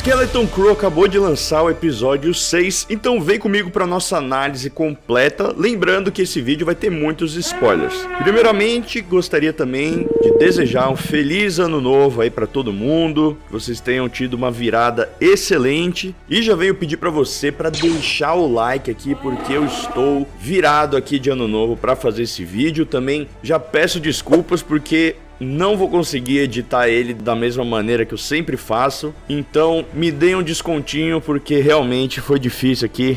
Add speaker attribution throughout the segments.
Speaker 1: Skeleton Crew acabou de lançar o episódio 6, então vem comigo para nossa análise completa, lembrando que esse vídeo vai ter muitos spoilers. Primeiramente, gostaria também de desejar um feliz ano novo aí para todo mundo, que vocês tenham tido uma virada excelente, e já venho pedir para você para deixar o like aqui, porque eu estou virado aqui de ano novo para fazer esse vídeo. Também já peço desculpas porque não vou conseguir editar ele da mesma maneira que eu sempre faço, então me deem um descontinho porque realmente foi difícil aqui.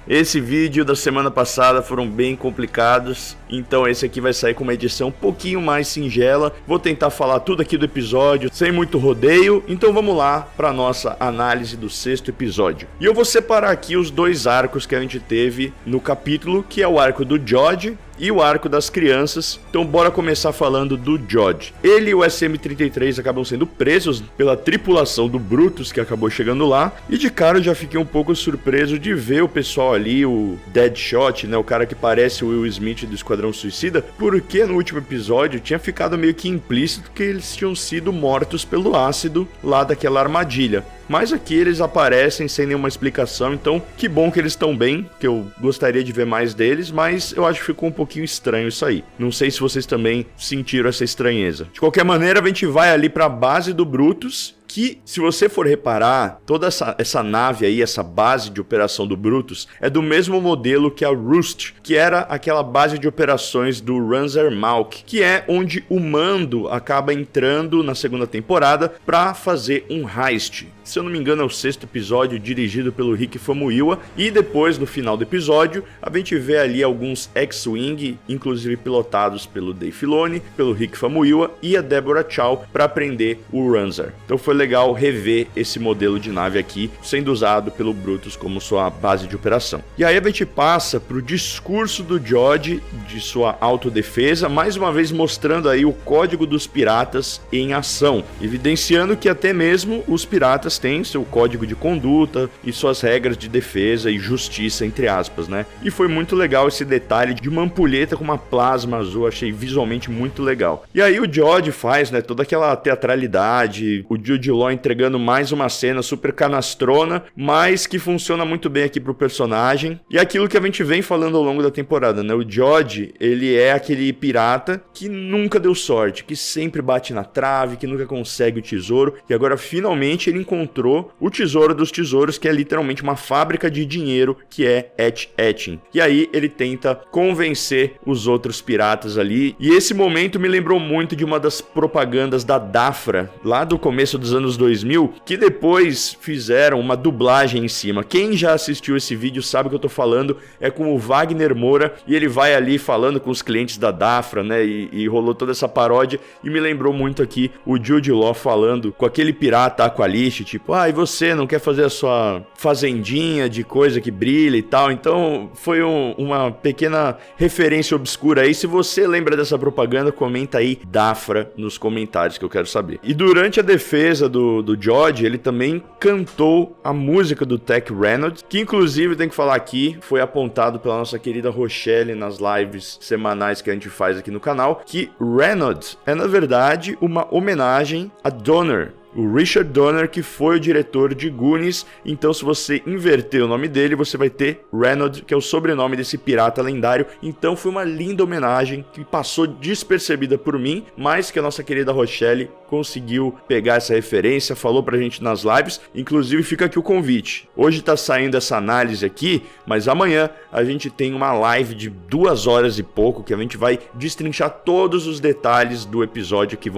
Speaker 1: Esse vídeo da semana passada foram bem complicados, então esse aqui vai sair com uma edição um pouquinho mais singela. Vou tentar falar tudo aqui do episódio, sem muito rodeio, então vamos lá para nossa análise do 6º episódio. E eu vou separar aqui os dois arcos que a gente teve no capítulo, que é o arco do George e o arco das crianças. Então bora começar falando do George. Ele e o SM-33 acabam sendo presos pela tripulação do Brutus, que acabou chegando lá, e de cara eu já fiquei um pouco surpreso de ver o pessoal ali, o Deadshot, né, o cara que parece o Will Smith do Esquadrão Suicida, porque no último episódio tinha ficado meio que implícito que eles tinham sido mortos pelo ácido lá daquela armadilha. Mas aqui eles aparecem sem nenhuma explicação, então que bom que eles estão bem, que eu gostaria de ver mais deles, mas eu acho que ficou um pouquinho estranho isso aí. Não sei se vocês também sentiram essa estranheza. De qualquer maneira, a gente vai ali para a base do Brutus, que, se você for reparar, toda essa nave aí, essa base de operação do Brutus, é do mesmo modelo que a Roost, que era aquela base de operações do Ranzer Malk, que é onde o Mando acaba entrando na segunda temporada para fazer um heist. Se eu não me engano é o 6º episódio, dirigido pelo Rick Famuyiwa, e depois, no final do episódio, a gente vê ali alguns X-Wing, inclusive pilotados pelo Dave Filoni, pelo Rick Famuyiwa e a Deborah Chow, para prender o Ranzer. Então foi legal rever esse modelo de nave aqui, sendo usado pelo Brutus como sua base de operação. E aí a gente passa para o discurso do George de sua autodefesa, mais uma vez mostrando aí o código dos piratas em ação, evidenciando que até mesmo os piratas têm seu código de conduta e suas regras de defesa e justiça, entre aspas, né? E foi muito legal esse detalhe de uma ampulheta com uma plasma azul, achei visualmente muito legal. E aí o George faz, né, toda aquela teatralidade, o Jude Law entregando mais uma cena super canastrona, mas que funciona muito bem aqui pro personagem. E aquilo que a gente vem falando ao longo da temporada, né? O George, ele é aquele pirata que nunca deu sorte, que sempre bate na trave, que nunca consegue o tesouro, e agora finalmente ele encontrou o tesouro dos tesouros, que é literalmente uma fábrica de dinheiro, que é Etch-Etching. E aí ele tenta convencer os outros piratas ali, e esse momento me lembrou muito de uma das propagandas da Dafra, lá do começo dos anos 2000, que depois fizeram uma dublagem em cima. Quem já assistiu esse vídeo sabe o que eu tô falando, é com o Wagner Moura, e ele vai ali falando com os clientes da Dafra, né, e rolou toda essa paródia, e me lembrou muito aqui o Jude Law falando com aquele pirata Aqualist, tipo, e você não quer fazer a sua fazendinha de coisa que brilha e tal. Então foi uma pequena referência obscura aí. Se você lembra dessa propaganda, comenta aí Dafra nos comentários, que eu quero saber. E durante a defesa do George, ele também cantou a música do Tech Reynolds, que inclusive, tem que falar aqui, foi apontado pela nossa querida Rochelle nas lives semanais que a gente faz aqui no canal, que Reynolds é na verdade uma homenagem a Donner, o Richard Donner, que foi o diretor de Goonies. Então, se você inverter o nome dele, você vai ter Reynolds, que é o sobrenome desse pirata lendário. Então, foi uma linda homenagem que passou despercebida por mim, mas que a nossa querida Rochelle conseguiu pegar essa referência, falou pra gente nas lives. Inclusive, fica aqui o convite. Hoje tá saindo essa análise aqui, mas amanhã a gente tem uma live de 2 horas e pouco, que a gente vai destrinchar todos os detalhes do episódio, que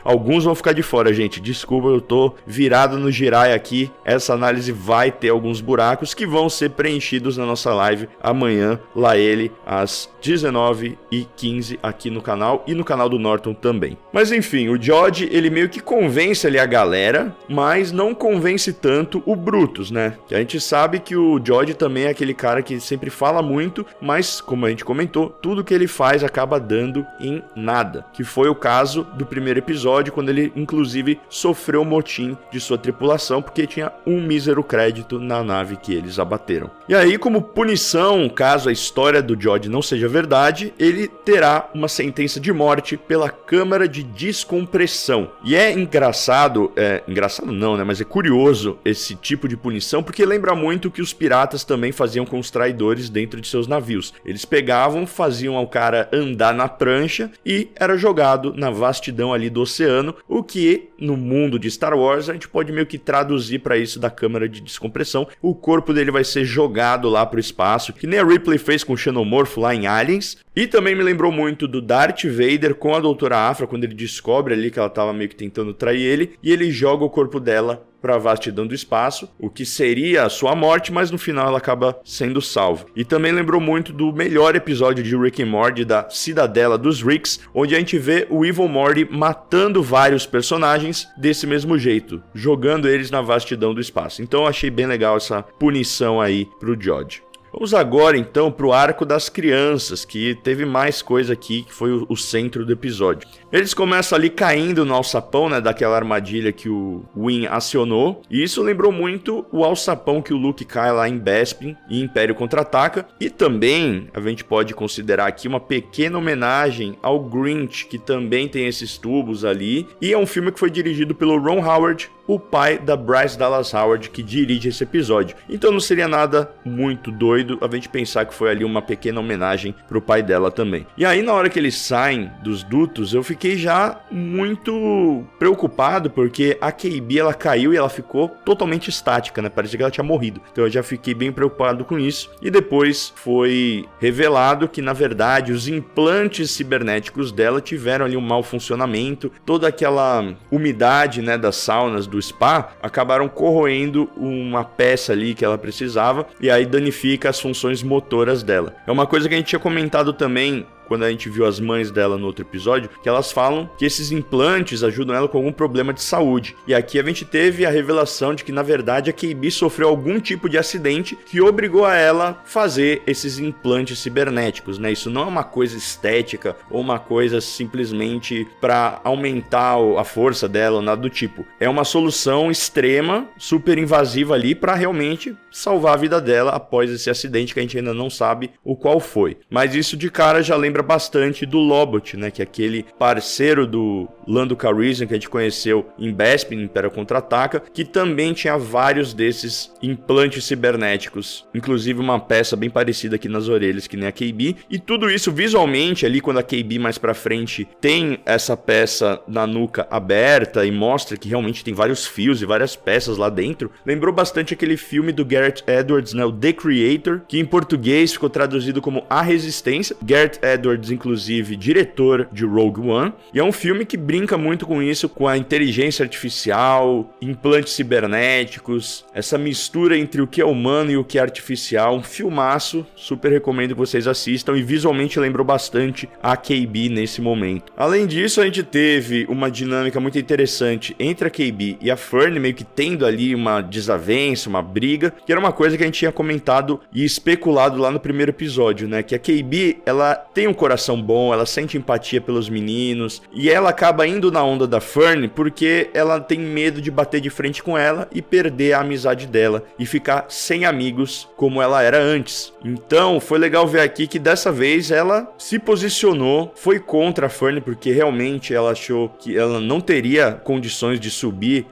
Speaker 1: alguns vão ficar de fora, gente. Desculpa, eu tô virado no Jirai aqui. Essa análise vai ter alguns buracos que vão ser preenchidos na nossa live amanhã, lá ele, às 19h15 aqui no canal e no canal do Norton também. Mas enfim, o George, ele meio que convence ali a galera, mas não convence tanto o Brutus, né? Que a gente sabe que o George também é aquele cara que sempre fala muito, mas, como a gente comentou, tudo que ele faz acaba dando em nada. Que foi o caso do primeiro episódio, quando ele, inclusive, sofreu sofreu o motim de sua tripulação porque tinha um mísero crédito na nave que eles abateram. E aí, como punição, caso a história do George não seja verdade, ele terá uma sentença de morte pela câmara de descompressão. E é engraçado não, né, mas é curioso esse tipo de punição porque lembra muito o que os piratas também faziam com os traidores dentro de seus navios. Eles pegavam, faziam o cara andar na prancha e era jogado na vastidão ali do oceano, o que no mundo de Star Wars a gente pode meio que traduzir para isso da câmara de descompressão. O corpo dele vai ser jogado lá pro espaço, que nem a Ripley fez com o Xenomorfo lá em Aliens. E também me lembrou muito do Darth Vader com a Doutora Aphra, quando ele descobre ali que ela tava meio que tentando trair ele, e ele joga o corpo dela para a vastidão do espaço, o que seria a sua morte, mas no final ela acaba sendo salva. E também lembrou muito do melhor episódio de Rick and Morty, da Cidadela dos Ricks, onde a gente vê o Evil Morty matando vários personagens desse mesmo jeito, jogando eles na vastidão do espaço. Então eu achei bem legal essa punição aí pro George. Vamos agora então para o arco das crianças, que teve mais coisa aqui, que foi o centro do episódio. Eles começam ali caindo no alçapão, né, daquela armadilha que o Win acionou, e isso lembrou muito o alçapão que o Luke cai lá em Bespin e Império Contra-Ataca, e também a gente pode considerar aqui uma pequena homenagem ao Grinch, que também tem esses tubos ali, e é um filme que foi dirigido pelo Ron Howard, o pai da Bryce Dallas Howard, que dirige esse episódio. Então não seria nada muito doido a gente pensar que foi ali uma pequena homenagem pro pai dela também. E aí na hora que eles saem dos dutos, eu fiquei já muito preocupado, porque a KB ela caiu e ela ficou totalmente estática, né? Parecia que ela tinha morrido. Então eu já fiquei bem preocupado com isso. E depois foi revelado que na verdade os implantes cibernéticos dela tiveram ali um mau funcionamento. Toda aquela umidade, né, das saunas do spa acabaram corroendo uma peça ali que ela precisava, e aí danifica as funções motoras dela. É uma coisa que a gente tinha comentado também quando a gente viu as mães dela no outro episódio, que elas falam que esses implantes ajudam ela com algum problema de saúde. E aqui a gente teve a revelação de que, na verdade, a KB sofreu algum tipo de acidente que obrigou a ela fazer esses implantes cibernéticos, né? Isso não é uma coisa estética ou uma coisa simplesmente para aumentar a força dela ou nada do tipo. É uma solução extrema, super invasiva ali para realmente salvar a vida dela após esse acidente que a gente ainda não sabe o qual foi. Mas isso de cara já lembra bastante do Lobot, né, que é aquele parceiro do Lando Calrissian que a gente conheceu em Bespin, Império Contra-Ataca, que também tinha vários desses implantes cibernéticos, inclusive uma peça bem parecida aqui nas orelhas, que nem a KB, e tudo isso visualmente ali, quando a KB mais pra frente tem essa peça na nuca aberta e mostra que realmente tem vários fios e várias peças lá dentro, lembrou bastante aquele filme do Gareth Edwards, né, o The Creator, que em português ficou traduzido como A Resistência. Gareth Edwards, inclusive, diretor de Rogue One, e é um filme que brinca muito com isso, com a inteligência artificial, implantes cibernéticos, essa mistura entre o que é humano e o que é artificial. Um filmaço, super recomendo que vocês assistam, e visualmente lembrou bastante a KB nesse momento. Além disso, a gente teve uma dinâmica muito interessante entre a KB e a Fern, meio que tendo ali uma desavença, uma briga, que era uma coisa que a gente tinha comentado e especulado lá no primeiro episódio, né, que a KB, ela tem um coração bom, ela sente empatia pelos meninos, e ela acaba indo na onda da Fern porque ela tem medo de bater de frente com ela e perder a amizade dela e ficar sem amigos como ela era antes. Então foi legal ver aqui que dessa vez ela se posicionou, foi contra a Fern, porque realmente ela achou que ela não teria condições de subir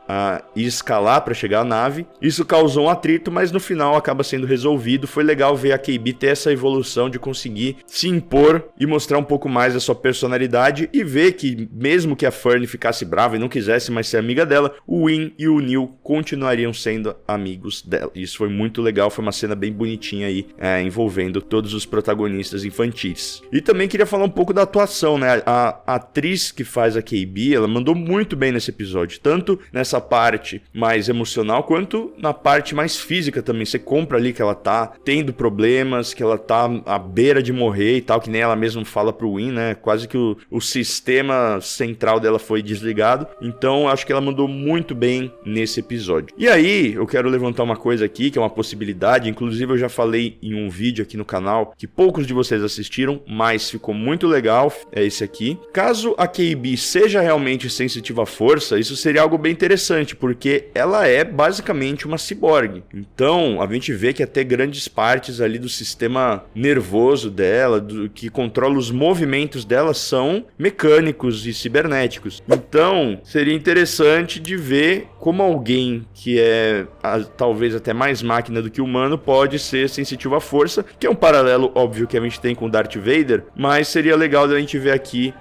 Speaker 1: e escalar para chegar à nave. Isso causou um atrito, mas no final acaba sendo resolvido. Foi legal ver a KB ter essa evolução de conseguir se impor e mostrar um pouco mais da sua personalidade, e ver que mesmo que a Fern ficasse brava e não quisesse mais ser amiga dela, o Win e o Neil continuariam sendo amigos dela. Isso foi muito legal, foi uma cena bem bonitinha aí, envolvendo todos os protagonistas infantis. E também queria falar um pouco da atuação, né? A atriz que faz a KB, ela mandou muito bem nesse episódio, tanto nessa parte mais emocional, quanto na parte mais física também. Você compra ali que ela tá tendo problemas, que ela tá à beira de morrer e tal, que nem ela mesma mesmo fala pro Win, né? Quase que o sistema central dela foi desligado. Então acho que ela mandou muito bem nesse episódio. E aí eu quero levantar uma coisa aqui, que é uma possibilidade. Inclusive eu já falei em um vídeo aqui no canal que poucos de vocês assistiram, mas ficou muito legal. É esse aqui. Caso a KB seja realmente sensitiva à força, isso seria algo bem interessante, porque ela é basicamente uma ciborgue. Então a gente vê que até grandes partes ali do sistema nervoso dela, que controla os movimentos dela, são mecânicos e cibernéticos. Então seria interessante de ver como alguém que é talvez até mais máquina do que humano pode ser sensitivo à força, que é um paralelo óbvio que a gente tem com o Darth Vader, mas seria legal da gente ver aqui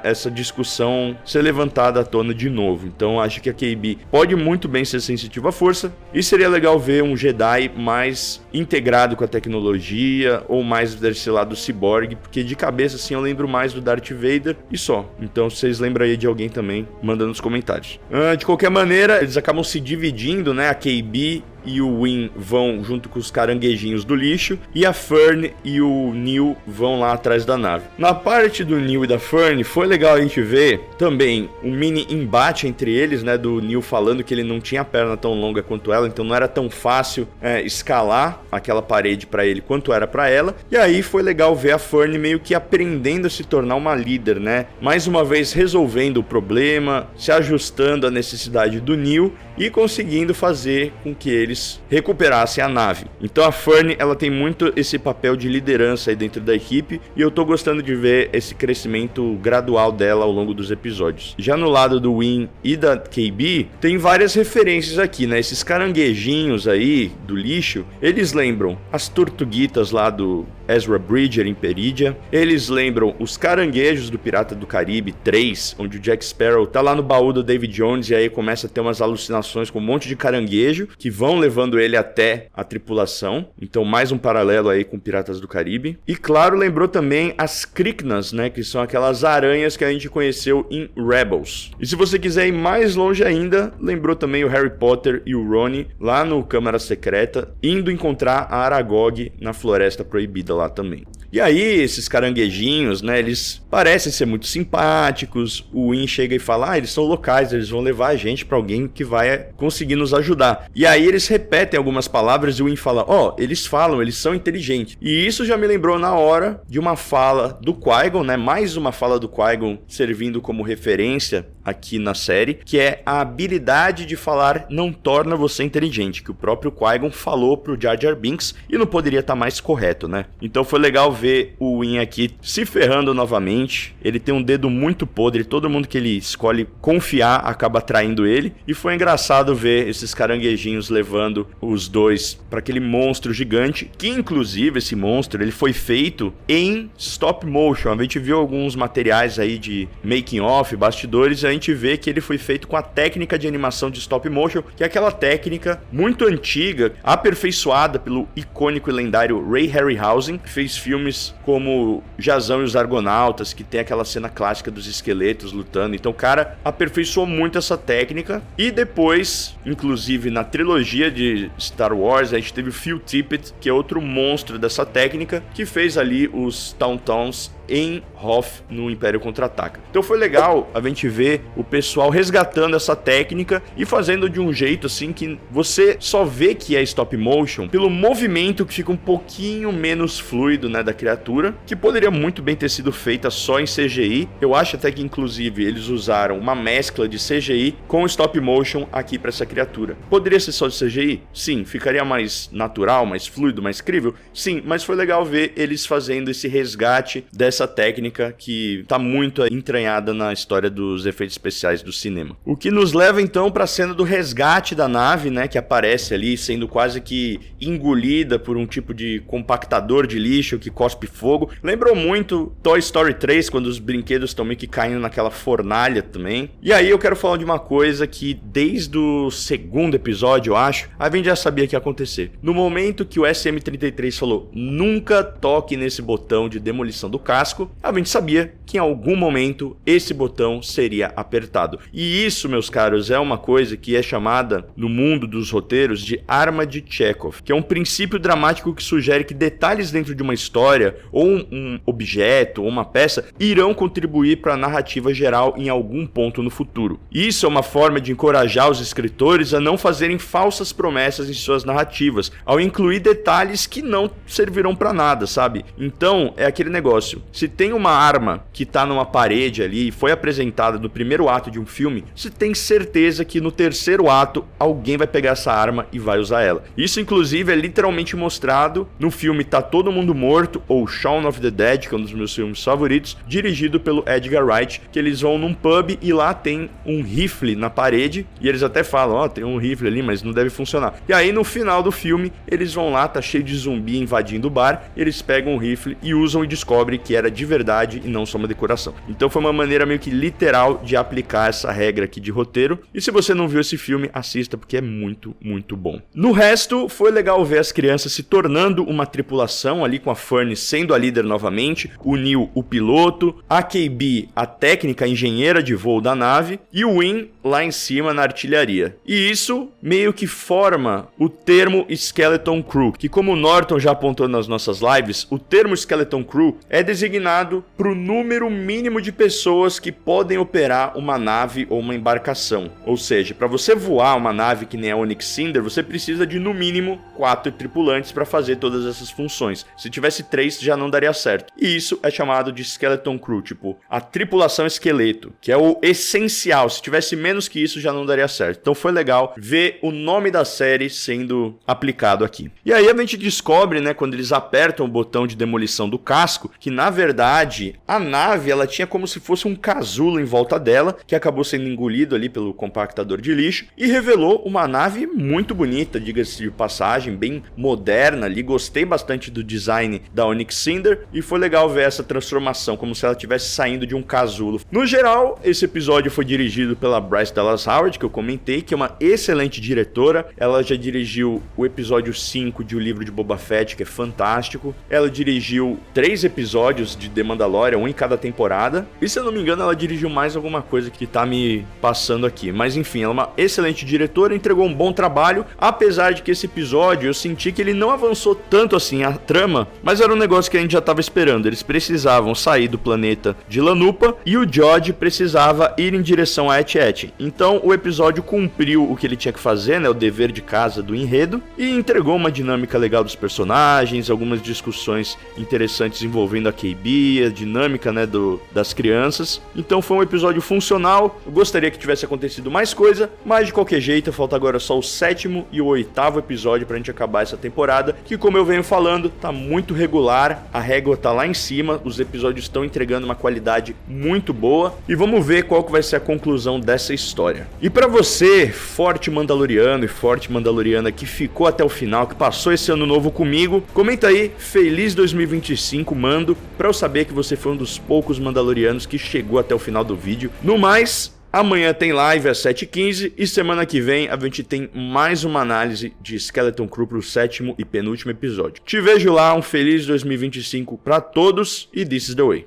Speaker 1: essa discussão ser levantada à tona de novo. Então acho que a KB pode muito bem ser sensitiva à força, e seria legal ver um Jedi mais integrado com a tecnologia, ou mais desse lado ciborgue, porque de cabeça assim eu lembro mais do Darth Vader e só. Então se vocês lembram aí de alguém também, manda nos comentários. De qualquer maneira, eles acabam se dividindo, né? A KB e o Win vão junto com os caranguejinhos do lixo, e a Fern e o Neil vão lá atrás da nave. Na parte do Neil e da Fern, foi legal a gente ver também um mini embate entre eles, né, do Neil falando que ele não tinha a perna tão longa quanto ela, então não era tão fácil escalar aquela parede para ele quanto era para ela. E aí foi legal ver a Fern meio que aprendendo a se tornar uma líder, né, mais uma vez resolvendo o problema, se ajustando à necessidade do Neil e conseguindo fazer com que eles recuperassem a nave. Então a Fern, ela tem muito esse papel de liderança aí dentro da equipe, e eu tô gostando de ver esse crescimento gradual dela ao longo dos episódios. Já no lado do Win e da KB, tem várias referências aqui, né? Esses caranguejinhos aí do lixo, eles lembram as tortuguitas lá do Ezra Bridger em Perídia, eles lembram os caranguejos do Pirata do Caribe 3, onde o Jack Sparrow tá lá no baú do David Jones e aí começa a ter umas alucinações com um monte de caranguejo que vão levando ele até a tripulação. Então mais um paralelo aí com Piratas do Caribe. E claro, lembrou também as Kryknas, né, que são aquelas aranhas que a gente conheceu em Rebels. E se você quiser ir mais longe ainda, lembrou também o Harry Potter e o Ron lá no Câmara Secreta, indo encontrar a Aragog na Floresta Proibida lá também. E aí, esses caranguejinhos, né, eles parecem ser muito simpáticos. O Win chega e fala, eles são locais, eles vão levar a gente pra alguém que vai conseguir nos ajudar. E aí eles repetem algumas palavras e o Win fala, eles falam, eles são inteligentes. E isso já me lembrou na hora de uma fala do Qui-Gon, né, mais uma fala do Qui-Gon servindo como referência aqui na série, que é a habilidade de falar não torna você inteligente, que o próprio Qui-Gon falou pro Jar Jar Binks e não poderia estar mais correto, né? Então foi legal ver o Win aqui se ferrando novamente. Ele tem um dedo muito podre, todo mundo que ele escolhe confiar acaba traindo ele, e foi engraçado ver esses caranguejinhos levando os dois para aquele monstro gigante, que inclusive esse monstro ele foi feito em stop motion. A gente viu alguns materiais aí de making of, bastidores, e a gente vê que ele foi feito com a técnica de animação de stop motion, que é aquela técnica muito antiga, aperfeiçoada pelo icônico e lendário Ray Harryhausen, que fez filmes como Jazão e os Argonautas, que tem aquela cena clássica dos esqueletos lutando. Então o cara aperfeiçoou muito essa técnica, e depois, inclusive na trilogia de Star Wars, a gente teve o Phil Tippett, que é outro monstro dessa técnica, que fez ali os Tauntauns em Hoth no Império Contra-Ataca. Então foi legal a gente ver o pessoal resgatando essa técnica e fazendo de um jeito assim que você só vê que é stop motion pelo movimento que fica um pouquinho menos fluido, né, da criatura, que poderia muito bem ter sido feita só em CGI. Eu acho até que inclusive eles usaram uma mescla de CGI com stop motion aqui para essa criatura. Poderia ser só de CGI? Sim. Ficaria mais natural, mais fluido, mais crível? Sim, mas foi legal ver eles fazendo esse resgate dessa técnica que tá muito entranhada na história dos efeitos especiais do cinema. O que nos leva então para a cena do resgate da nave, né, que aparece ali sendo quase que engolida por um tipo de compactador de lixo que cospe fogo. Lembrou muito Toy Story 3, quando os brinquedos estão meio que caindo naquela fornalha também. E aí eu quero falar de uma coisa que desde o segundo episódio, eu acho, a gente já sabia que ia acontecer. No momento que o SM-33 falou, nunca toque nesse botão de demolição do cara, casco, a gente sabia que em algum momento esse botão seria apertado. E isso, meus caros, é uma coisa que é chamada no mundo dos roteiros de arma de Chekhov, que é um princípio dramático que sugere que detalhes dentro de uma história, ou um objeto, ou uma peça, irão contribuir para a narrativa geral em algum ponto no futuro. Isso é uma forma de encorajar os escritores a não fazerem falsas promessas em suas narrativas, ao incluir detalhes que não servirão para nada, sabe? Então, é aquele negócio. Se tem uma arma que tá numa parede ali e foi apresentada no primeiro ato de um filme, você tem certeza que no terceiro ato alguém vai pegar essa arma e vai usar ela. Isso, inclusive, é literalmente mostrado no filme Tá Todo Mundo Morto, ou Shaun of the Dead, que é um dos meus filmes favoritos, dirigido pelo Edgar Wright, que eles vão num pub e lá tem um rifle na parede, e eles até falam, ó, tem um rifle ali, mas não deve funcionar. E aí, no final do filme, eles vão lá, tá cheio de zumbi invadindo o bar, eles pegam o rifle e usam e descobrem que era de verdade e não só uma decoração. Então foi uma maneira meio que literal de aplicar essa regra aqui de roteiro. E se você não viu esse filme, assista porque é muito, muito bom. No resto, foi legal ver as crianças se tornando uma tripulação ali, com a Fernie sendo a líder novamente, o Neil o piloto, a KB a técnica, a engenheira de voo da nave e o Win lá em cima na artilharia. E isso meio que forma o termo Skeleton Crew, que como o Norton já apontou nas nossas lives, o termo Skeleton Crew é designado para o número mínimo de pessoas que podem operar uma nave ou uma embarcação. Ou seja, para você voar uma nave que nem a Onyx Cinder, você precisa de no mínimo 4 tripulantes para fazer todas essas funções. Se tivesse 3, já não daria certo. E isso é chamado de Skeleton Crew, tipo, a tripulação esqueleto, que é o essencial. Se tivesse menos que isso, já não daria certo. Então foi legal ver o nome da série sendo aplicado aqui. E aí a gente descobre, né, quando eles apertam o botão de demolição do casco, que na verdade a nave ela tinha como se fosse um casulo em volta dela, que acabou sendo engolido ali pelo compactador de lixo, e revelou uma nave muito bonita, diga-se de passagem, bem moderna ali. Gostei bastante do design da Onyx Cinder e foi legal ver essa transformação, como se ela estivesse saindo de um casulo. No geral, esse episódio foi dirigido pela Bryce Dallas Howard, que eu comentei, que é uma excelente diretora. Ela já dirigiu o episódio 5 de O Livro de Boba Fett, que é fantástico. Ela dirigiu 3 episódios de The Mandalorian, um em cada temporada. E se eu não me engano, ela dirigiu mais alguma coisa que tá me passando aqui. Mas enfim, ela é uma excelente diretora, entregou um bom trabalho, apesar de que esse episódio eu senti que ele não avançou tanto assim a trama, mas era um negócio que a gente já tava esperando. Eles precisavam sair do planeta de Lanupa e o George precisava ir em direção a Et-Et. Então o episódio cumpriu o que ele tinha que fazer, né, o dever de casa do enredo, e entregou uma dinâmica legal dos personagens, algumas discussões interessantes envolvendo a KB, a dinâmica, né, das crianças. Então foi um episódio funcional. Eu gostaria que tivesse acontecido mais coisa, mas de qualquer jeito falta agora só o 7º e o 8º episódio pra gente acabar essa temporada, que como eu venho falando, tá muito regular, a régua tá lá em cima, os episódios estão entregando uma qualidade muito boa, e vamos ver qual que vai ser a conclusão dessa história. E pra você, forte mandaloriano e forte mandaloriana que ficou até o final, que passou esse ano novo comigo, comenta aí, feliz 2025, mando, pra eu saber que você foi um dos poucos mandalorianos que chegou até o final do vídeo. No mais, amanhã tem live às 7h15 e semana que vem a gente tem mais uma análise de Skeleton Crew pro 7º e penúltimo episódio. Te vejo lá, um feliz 2025 pra todos e this is the way.